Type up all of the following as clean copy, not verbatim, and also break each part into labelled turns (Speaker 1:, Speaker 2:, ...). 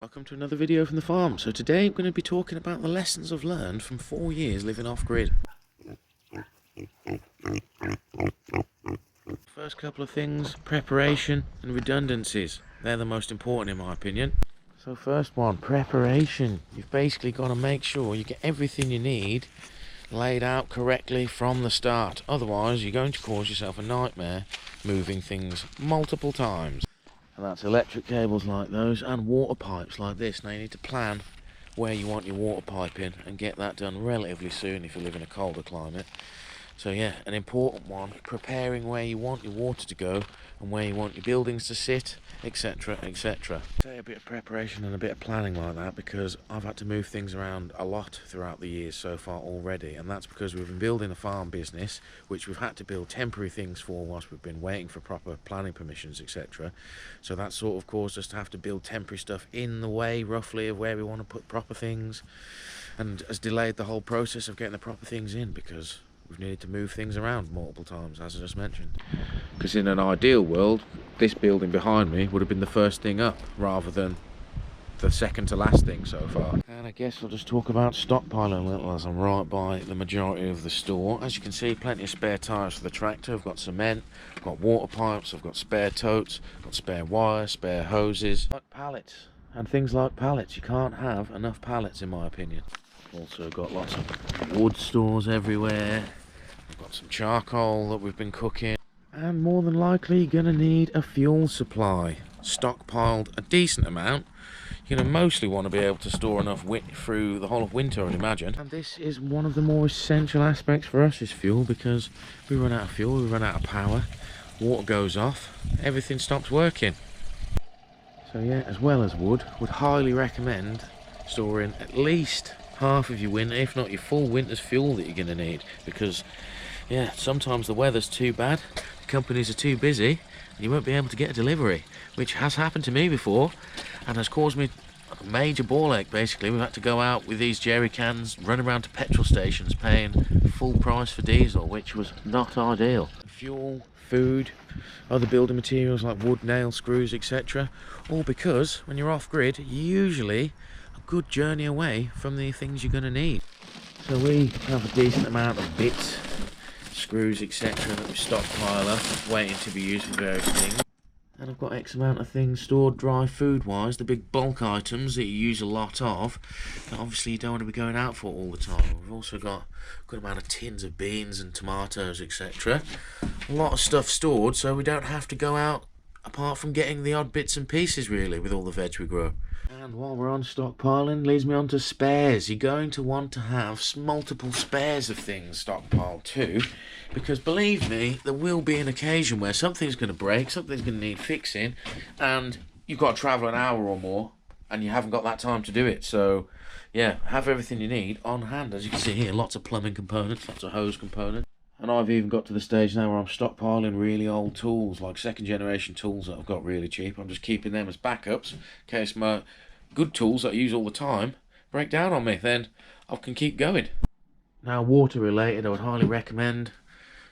Speaker 1: Welcome to another video from the farm. So today I'm going to be talking about the lessons I've learned from 4 years living off-grid. First couple of things, preparation and redundancies. They're the most important in my opinion. So first one, preparation. You've basically got to make sure you get everything you need laid out correctly from the start. Otherwise you're going to cause yourself a nightmare moving things multiple times. And that's electric cables like those and water pipes like this. Now you need to plan where you want your water pipe in and get that done relatively soon if you live in a colder climate. So yeah, an important one, preparing where you want your water to go and where you want your buildings to sit, etc, etc. Say a bit of preparation and a bit of planning like that because I've had to move things around a lot throughout the years so far already, and that's because we've been building a farm business which we've had to build temporary things for whilst we've been waiting for proper planning permissions, etc. So that sort of caused us to have to build temporary stuff in the way roughly of where we want to put proper things, and has delayed the whole process of getting the proper things in because we've needed to move things around multiple times, as I just mentioned. Because in an ideal world, this building behind me would have been the first thing up, rather than the second to last thing so far. And I guess I'll just talk about Stockpile a little as I'm right by the majority of the store. As you can see, plenty of spare tyres for the tractor. I've got cement, I've got water pipes, I've got spare totes, I've got spare wire, spare hoses. Like pallets, and things like pallets. You can't have enough pallets in my opinion. Also got lots of wood stores everywhere. We've got some charcoal that we've been cooking, and more than likely you're going to need a fuel supply. Stockpiled a decent amount. You're going to mostly want to be able to store enough through the whole of winter, I'd imagine. And this is one of the more essential aspects for us, is fuel, because we run out of fuel, we run out of power, water goes off, everything stops working. So yeah, as well as wood, would highly recommend storing at least half of your winter, if not your full winter's fuel that you're going to need, because yeah, sometimes the weather's too bad, the companies are too busy, and you won't be able to get a delivery, which has happened to me before and has caused me a major ball ache. Basically, we've had to go out with these jerry cans, run around to petrol stations paying full price for diesel, which was not ideal. Fuel, food, other building materials like wood, nails, screws, etc. All because when you're off grid, you're usually a good journey away from the things you're going to need. So we have a decent amount of bits, screws, etc. that we stockpile up, waiting to be used for various things. And I've got X amount of things stored dry food wise, the big bulk items that you use a lot of, that obviously you don't want to be going out for all the time. We've also got a good amount of tins of beans and tomatoes, etc. A lot of stuff stored so we don't have to go out apart from getting the odd bits and pieces really with all the veg we grow. And while we're on stockpiling, leads me on to spares. You're going to want to have multiple spares of things stockpiled too, because believe me, there will be an occasion where something's going to break, something's going to need fixing, and you've got to travel an hour or more, and you haven't got that time to do it. So yeah, have everything you need on hand. As you can see here, lots of plumbing components, lots of hose components. And I've even got to the stage now where I'm stockpiling really old tools, like second generation tools that I've got really cheap. I'm just keeping them as backups in case my good tools that I use all the time break down on me, then I can keep going. Now, water related, I would highly recommend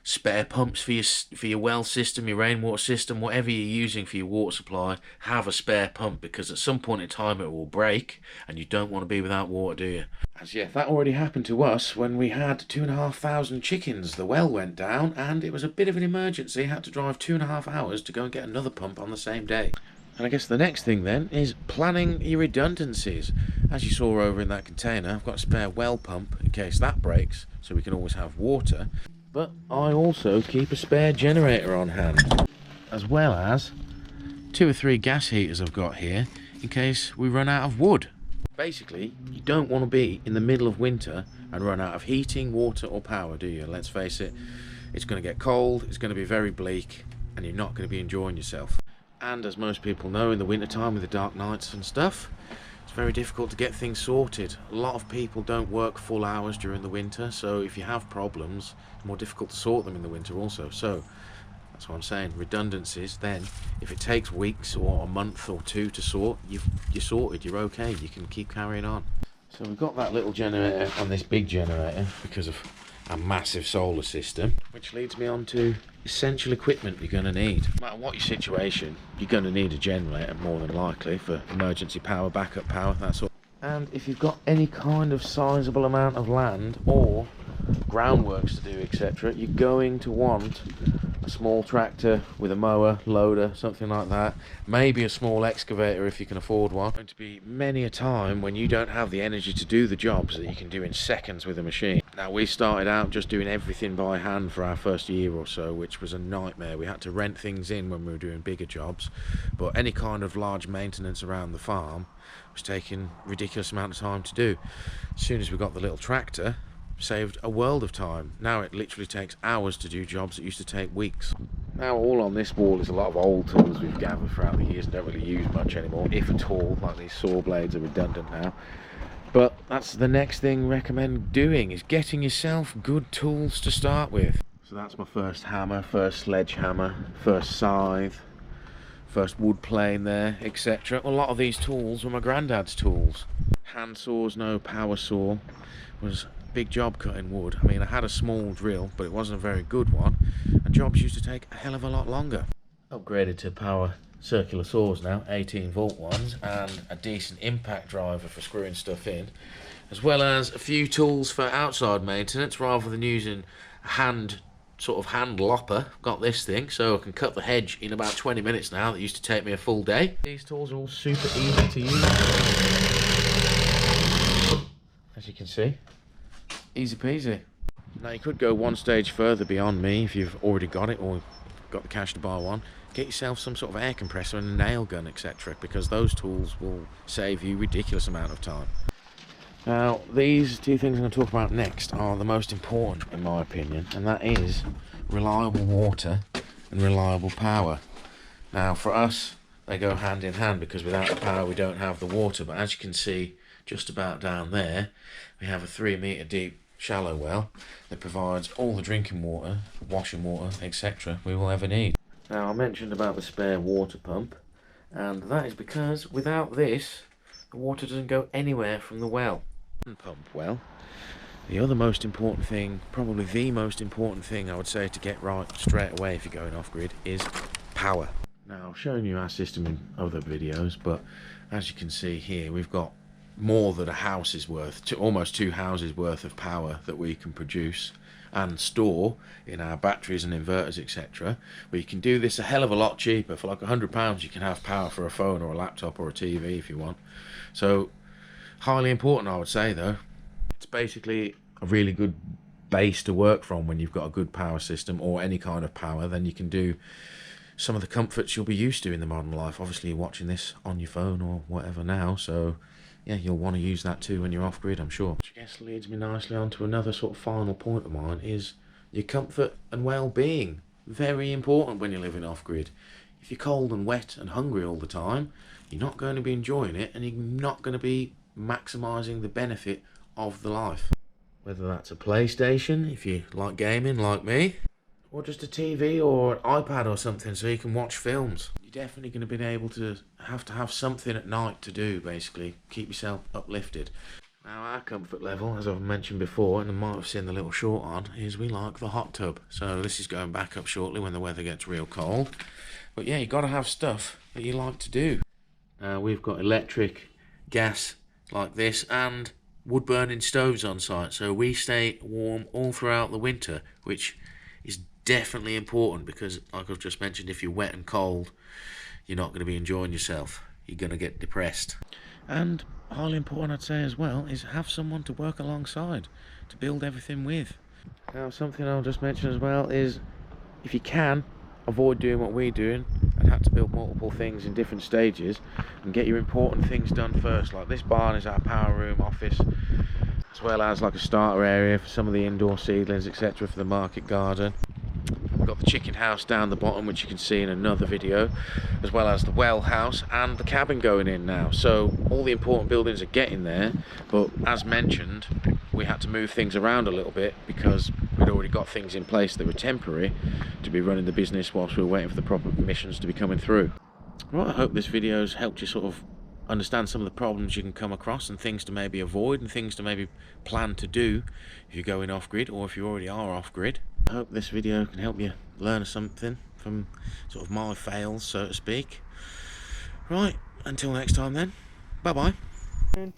Speaker 1: spare pumps for your well system, your rainwater system, whatever you're using for your water supply. Have a spare pump, because at some point in time it will break and you don't want to be without water, do you? As yeah, that already happened to us when we had 2,500 chickens. The well went down and it was a bit of an emergency. Had to drive 2.5 hours to go and get another pump on the same day. And I guess the next thing then is planning your redundancies. As you saw over in that container, I've got a spare well pump in case that breaks, so we can always have water. But I also keep a spare generator on hand, as well as 2 or 3 gas heaters I've got here in case we run out of wood. Basically, you don't want to be in the middle of winter and run out of heating, water or power, do you? Let's face it, it's going to get cold, it's going to be very bleak, and you're not going to be enjoying yourself. And as most people know, in the winter time with the dark nights and stuff, it's very difficult to get things sorted. A lot of people don't work full hours during the winter, so if you have problems, it's more difficult to sort them in the winter also. So that's what I'm saying, redundancies. Then if it takes weeks or a month or 2 to sort, you're sorted, you're okay, you can keep carrying on. So we've got that little generator and this big generator because of a massive solar system, which leads me on to essential equipment you're going to need. No matter what your situation, you're going to need a generator more than likely for emergency power, backup power, that sort. And if you've got any kind of sizable amount of land or groundworks to do, etc., you're going to want a small tractor with a mower, loader, something like that. Maybe a small excavator if you can afford one. It's going to be many a time when you don't have the energy to do the jobs that you can do in seconds with a machine. Now, we started out just doing everything by hand for our first year or so, which was a nightmare. We had to rent things in when we were doing bigger jobs, but any kind of large maintenance around the farm was taking a ridiculous amount of time to do. As soon as we got the little tractor, saved a world of time. Now it literally takes hours to do jobs that used to take weeks. Now all on this wall is a lot of old tools we've gathered throughout the years and don't really use much anymore, if at all. Like these saw blades are redundant now. But that's the next thing I recommend doing, is getting yourself good tools to start with. So that's my first hammer, first sledgehammer, first scythe, first wood plane there, etc. A lot of these tools were my granddad's tools. Hand saws, no power saw. Was big job cutting wood. I mean, I had a small drill, but it wasn't a very good one, and jobs used to take a hell of a lot longer. Upgraded to power circular saws now, 18-volt ones, and a decent impact driver for screwing stuff in, as well as a few tools for outside maintenance rather than using a hand lopper. Got this thing, so I can cut the hedge in about 20 minutes now. That used to take me a full day. These tools are all super easy to use, as you can see. Easy peasy. Now you could go one stage further beyond me if you've already got it or got the cash to buy one. Get yourself some sort of air compressor and a nail gun, etc., because those tools will save you a ridiculous amount of time. Now these two things I'm going to talk about next are the most important in my opinion, and that is reliable water and reliable power. Now for us they go hand in hand, because without the power we don't have the water, but as you can see just about down there we have a 3-metre deep shallow well that provides all the drinking water, washing water, etc. we will ever need. Now I mentioned about the spare water pump, and that is because without this the water doesn't go anywhere from the well. Pump well. The other most important thing, probably the most important thing I would say to get right straight away if you're going off-grid, is power. Now I've shown you our system in other videos, but as you can see here we've got more than a house is worth, almost 2 houses worth of power that we can produce and store in our batteries and inverters, etc. But you can do this a hell of a lot cheaper. For like £100 you can have power for a phone or a laptop or a TV if you want. So highly important, I would say, though. It's basically a really good base to work from when you've got a good power system or any kind of power. Then you can do some of the comforts you'll be used to in the modern life. Obviously you're watching this on your phone or whatever now, so yeah, you'll want to use that too when you're off-grid, I'm sure. Which I guess leads me nicely on to another sort of final point of mine, is your comfort and well-being. Very important when you're living off-grid. If you're cold and wet and hungry all the time, you're not going to be enjoying it, and you're not going to be maximising the benefit of the life. Whether that's a PlayStation, if you like gaming like me, or just a TV or an iPad or something so you can watch films. You're definitely going to be able to have something at night to do, basically. Keep yourself uplifted. Now our comfort level, as I've mentioned before, and I might have seen the little short on, is we like the hot tub. So this is going back up shortly when the weather gets real cold. But yeah, you've got to have stuff that you like to do. We've got electric, gas like this, and wood burning stoves on site, so we stay warm all throughout the winter, which is definitely important, because like I've just mentioned, if you're wet and cold you're not going to be enjoying yourself, you're going to get depressed. And highly important, I'd say as well, is have someone to work alongside to build everything with. Now something I'll just mention as well is, if you can, avoid doing what we're doing and have to build multiple things in different stages, and get your important things done first. Like this barn is our power room, office, as well as like a starter area for some of the indoor seedlings, etc., for the market garden. We've got the chicken house down the bottom, which you can see in another video, as well as the well house and the cabin going in now. So all the important buildings are getting there, but as mentioned, we had to move things around a little bit because we'd already got things in place that were temporary to be running the business whilst we were waiting for the proper permissions to be coming through. Well, I hope this video's helped you sort of understand some of the problems you can come across and things to maybe avoid and things to maybe plan to do if you're going off-grid or if you already are off-grid. I hope this video can help you learn something from sort of my fails, so to speak. Right, until next time then, bye bye. Hello.